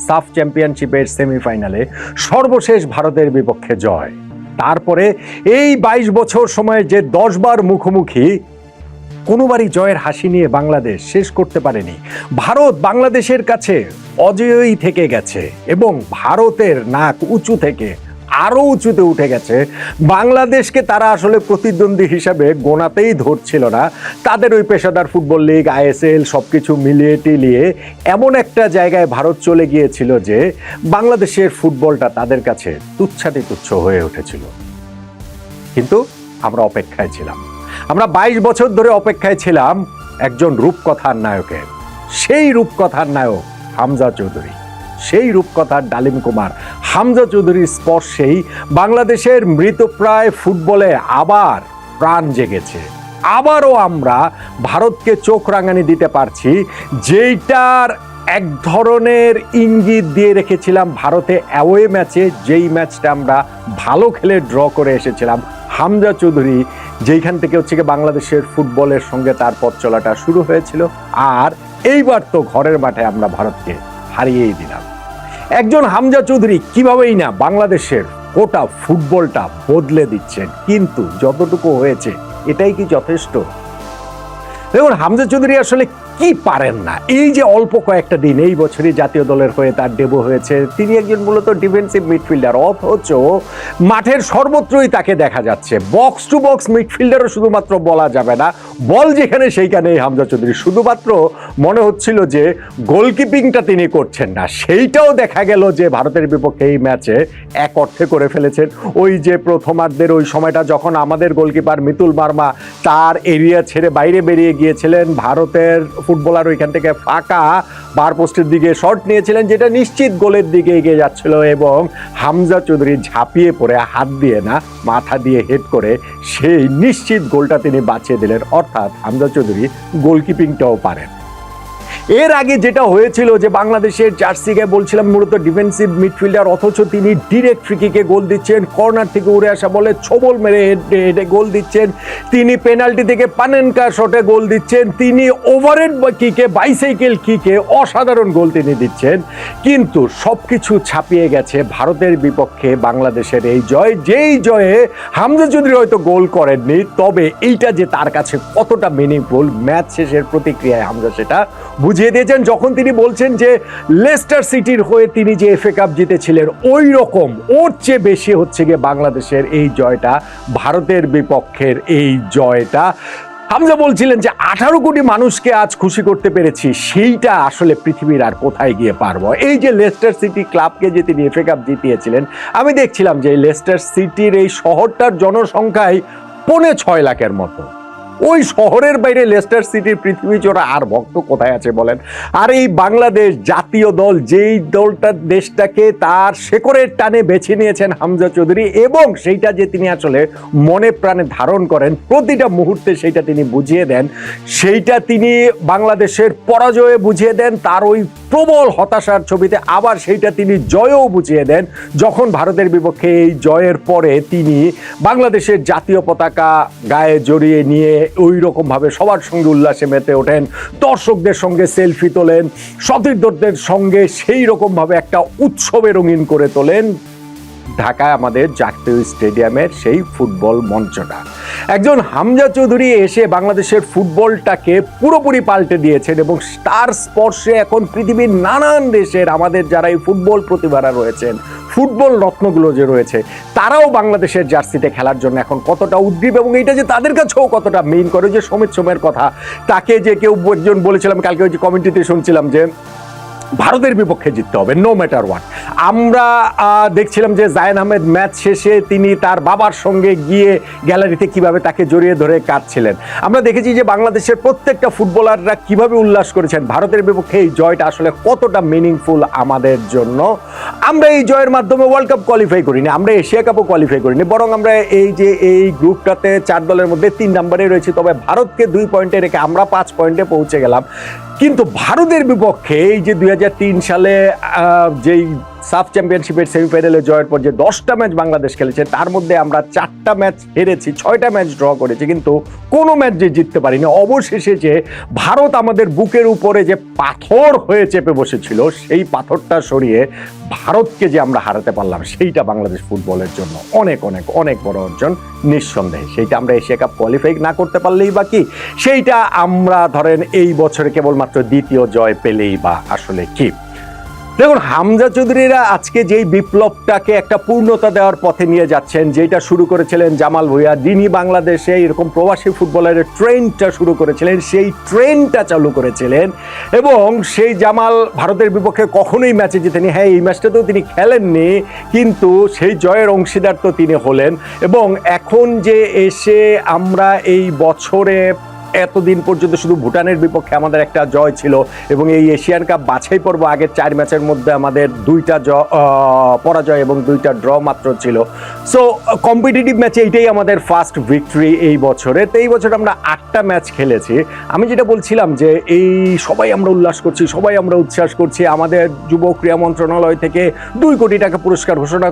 সাফ চ্যাম্পিয়নশিপের সেমিফাইনালে সর্বশেষ ভারতের বিপক্ষে জয়। তারপরে এই 22 বছর সময়ে যে 10 বার মুখোমুখি, কোনোবারই জয়ের হাসি নিয়ে বাংলাদেশ শেষ করতে পারেনি। ভারত বাংলাদেশের কাছে অজেয়ই থেকে গেছে এবং ভারতের নাক উঁচু থেকে আরো উঁচুতে উঠে গেছে। বাংলাদেশকে তারা আসলে প্রতিদ্বন্দ্বী হিসাবে গোনাতেই ধরছিল না। তাদের ওই পেশাদার ফুটবল লিগ, আইএসএল সবকিছু মিলিয়ে টিলিয়ে এমন একটা জায়গায় ভারত চলে গিয়েছিল যে বাংলাদেশের ফুটবলটা তাদের কাছে তুচ্ছাতি তুচ্ছ হয়ে উঠেছিল। কিন্তু আমরা অপেক্ষায় ছিলাম, আমরা 22 বছর ধরে অপেক্ষায় ছিলাম একজন রূপকথার নায়কের। সেই রূপকথার নায়ক হামজা চৌধুরী, সেই রূপকথার ডালিম কুমার হামজা চৌধুরীর স্পর্শেই বাংলাদেশের মৃতপ্রায় ফুটবলে আবার প্রাণ জেগেছে। আবারও আমরা ভারতকে চোখ রাঙানি দিতে পারছি, যেইটার এক ধরনের ইঙ্গিত দিয়ে রেখেছিলাম ভারতে অ্যাওয়ে ম্যাচে, যেই ম্যাচটা আমরা ভালো খেলে ড্র করে এসেছিলাম। হামজা চৌধুরী যেইখান থেকে বাংলাদেশের ফুটবলের সঙ্গে তার পথ চলাটা শুরু হয়েছিল, আর এইবার তো ঘরের মাঠে আমরা ভারতকে হারিয়েই দিলাম। একজন হামজা চৌধুরী কিভাবেই না বাংলাদেশের গোটা ফুটবলটা বদলে দিচ্ছেন, কিন্তু যতটুকু হয়েছে এটাই কি যথেষ্ট? দেখুন, হামজা চৌধুরী আসলে কি পারেন না। এই যে অল্প কয়েকটা দিন এই বছরই জাতীয় দলের হয়ে তার ডেবু হয়েছে, তিনি একজন মূলত ডিফেন্সিভ মিডফিল্ডার, অথচ মাঠের সর্বত্রই তাকে দেখা যাচ্ছে। বক্স টু বক্স মিডফিল্ডারও শুধুমাত্র বলা যাবে না, বল যেখানে সেইখানেই হামজা চৌধুরী। শুধুমাত্র মনে হচ্ছিল যে গোলকিপিংটা তিনি করছেন না, সেইটাও দেখা গেল যে ভারতের বিপক্ষে এই ম্যাচে এক অর্থে করে ফেলেছেন। ওই যে প্রথমার্ধের ওই সময়টা যখন আমাদের গোলকিপার মিতুল বার্মা তার এরিয়া ছেড়ে বাইরে বেরিয়ে গিয়েছিলেন, ভারতের ফুটবলার ওইখান থেকে ফাঁকা বার পোস্টের দিকে শট নিয়েছিলেন, যেটা নিশ্চিত গোলের দিকে এগিয়ে যাচ্ছিল, এবং হামজা চৌধুরী ঝাঁপিয়ে পড়ে হাত দিয়ে না মাথা দিয়ে হেড করে সেই নিশ্চিত গোলটা তিনি বাঁচিয়ে দিলেন। অর্থাৎ হামজা চৌধুরী গোলকিপিংটাও পারেন। এর আগে যেটা হয়েছিল যে বাংলাদেশের জার্সি গায়ে বলছিলাম মূলত ডিফেন্সিভ মিডফিল্ডার, অথচ তিনি ডিরেক্ট ফ্রিকিকে গোল দিচ্ছেন, কর্নার থেকে উড়ে আসা বলে ছবল মেরে হেডে গোল দিচ্ছেন, তিনি পেনাল্টি থেকে পানেনকা শটে গোল দিচ্ছেন, তিনি ওভারহেড কিকে, বাইসাইকেল কিকে অসাধারণ গোল তিনি দিচ্ছেন। কিন্তু সবকিছু ছাপিয়ে গেছে ভারতের বিপক্ষে বাংলাদেশের এই জয়, যেই জয়ে হামজা চৌধুরী হয়তো গোল করেননি, তবে এইটা যে তার কাছে কতটা মিনিংফুল ম্যাচ শেষের প্রতিক্রিয়ায় হামজা সেটা বুঝিয়ে দিয়েছেন, যখন তিনি বলছেন যে লেস্টার সিটির হয়ে তিনি যে এফএ কাপ জিতেছিলেন, ওই রকম ওর চেয়ে বেশি হচ্ছে গিয়ে বাংলাদেশের এই জয়টা, ভারতের বিপক্ষের এই জয়টা। হামজা বলছিলেন যে 18 কোটি মানুষকে আজ খুশি করতে পেরেছি, সেইটা আসলে পৃথিবীর আর কোথায় গিয়ে পারবো। এই যে লেস্টার সিটি ক্লাবকে যে তিনি এফএ কাপ জিতিয়েছিলেন, আমি দেখছিলাম যে লেস্টার সিটির এই শহরটার জনসংখ্যায় 6.25 লাখের মতো। ওই শহরের বাইরে লেস্টার সিটির পৃথিবী জোড়া আর ভক্ত কোথায় আছে বলেন? আর এই বাংলাদেশ জাতীয় দল, যেই দলটা দেশটাকে তার শেকড়ের টানে বেছে নিয়েছেন হামজা চৌধুরী, এবং সেইটা যে তিনি আসলে মনে প্রাণে ধারণ করেন, প্রতিটা মুহূর্তে সেইটা তিনি বুঝিয়ে দেন, সেইটা তিনি বাংলাদেশের পরাজয়ে বুঝিয়ে দেন, তার ওই প্রবল হতাশার ছবিতে আবার সেইটা তিনি জয়ও বুঝিয়ে দেন, যখন ভারতের বিপক্ষে এই জয়ের পরে তিনি বাংলাদেশের জাতীয় পতাকা গায়ে জড়িয়ে নিয়ে ওই রকম ভাবে সবার সঙ্গে উল্লাসে মেতে ওঠেন, দর্শকদের সঙ্গে সেলফি তোলেন, সতীর্থদের সঙ্গে সেই রকম ভাবে একটা উৎসবে রঙিন করে তোলেন ঢাকায় আমাদের জাতীয় স্টেডিয়ামের সেই ফুটবল মঞ্চটা। একজন হামজা চৌধুরী এসে বাংলাদেশের ফুটবলটাকে পুরোপুরি পাল্টে দিয়েছেন, এবং তার স্পর্শে এখন পৃথিবীর নানান দেশের আমাদের যারা এই ফুটবল প্রতিভারা রয়েছেন, ফুটবল রত্নগুলো যে রয়েছে, তারাও বাংলাদেশের জার্সিতে খেলার জন্য এখন কতটা উদ্গ্রীব, এবং এটা যে তাদের কাছেও কতটা মেইন করে। যে সমিত সোমের কথা, তাকে যে কেউ একজন বলেছিলাম কালকে, ওই যে কমেন্টিতে শুনছিলাম যে ভারতের বিপক্ষে জিততে হবে নো ম্যাটার হোয়াট। আমরা দেখছিলাম যে জায়েন আহমেদ ম্যাচ শেষে তিনি তার বাবার সঙ্গে গিয়ে গ্যালারিতে কিভাবে তাকে জড়িয়ে ধরে কাঁদছিলেন। আমরা দেখেছি যে বাংলাদেশের প্রত্যেকটা ফুটবলাররা কিভাবে উল্লাস করেছেন। ভারতের বিপক্ষে এই জয়টা আসলে কতটা মিনিংফুল আমাদের জন্য। আমরা এই জয়ের মাধ্যমে ওয়ার্ল্ড কাপ কোয়ালিফাই করিনি, আমরা এশিয়া কাপও কোয়ালিফাই করিনি, বরং আমরা এই যে এই গ্রুপটাতে 4 দলের মধ্যে 3 নম্বরে রয়েছি। তবে ভারতকে 2 পয়েন্টে রেখে আমরা 5 পয়েন্টে পৌঁছে গেলাম। কিন্তু ভারতের বিপক্ষে এই যে 2003 সালে যেই সাফ চ্যাম্পিয়নশিপের সেমিফাইনালে জয়ের পর যে 10টা ম্যাচ বাংলাদেশ খেলেছে তার মধ্যে আমরা 4টা ম্যাচ হেরেছি, 6টা ম্যাচ ড্র করেছি, কিন্তু কোনো ম্যাচ যে জিততে পারিনি। অবশেষে যে ভারত আমাদের বুকের উপরে যে পাথর হয়ে চেপে বসেছিল সেই পাথরটা সরিয়ে ভারতকে যে আমরা হারাতে পারলাম, সেইটা বাংলাদেশ ফুটবলের জন্য অনেক অনেক অনেক বড় অর্জন নিঃসন্দেহে। সেইটা আমরা এশিয়া কাপ কোয়ালিফাই না করতে পারলেই বাকি, সেইটা আমরা ধরেন এই বছরে কেবলমাত্র দ্বিতীয় জয় পেলেই বা আসলে কি। দেখুন, হামজা চৌধুরীরা আজকে যেই বিপ্লবটাকে একটা পূর্ণতা দেওয়ার পথে নিয়ে যাচ্ছেন, যেটা শুরু করেছিলেন জামাল ভুঁইয়া, যিনি বাংলাদেশে এরকম প্রবাসী ফুটবলারের ট্রেনটা শুরু করেছিলেন, সেই ট্রেনটা চালু করেছিলেন। এবং সেই জামাল ভারতের বিপক্ষে কখনোই ম্যাচে জিতেনি। হ্যাঁ, এই ম্যাচটাতেও তিনি খেলেননি, কিন্তু সেই জয়ের অংশীদার তো তিনি হলেন। এবং এখন যে এসে আমরা এই বছরে এতদিন পর্যন্ত শুধু ভুটানের বিপক্ষে আমাদের একটা জয় ছিল, এবং এই এশিয়ান কাপ বাছাই পর্ব আগের 4 ম্যাচের মধ্যে আমাদের 2টা পরাজয় এবং 2টা ড্র মাত্র ছিল। সো কম্পিটিটিভ ম্যাচে এইটাই আমাদের ফার্স্ট ভিক্টরি এই বছরে। তো এই বছর আমরা 8টা ম্যাচ খেলেছি। আমি যেটা বলছিলাম যে এই সবাই আমরা উল্লাস করছি, সবাই আমরা উচ্ছ্বাস করছি। আমাদের যুব ক্রীড়া মন্ত্রণালয় থেকে 2 কোটি টাকা পুরস্কার ঘোষণা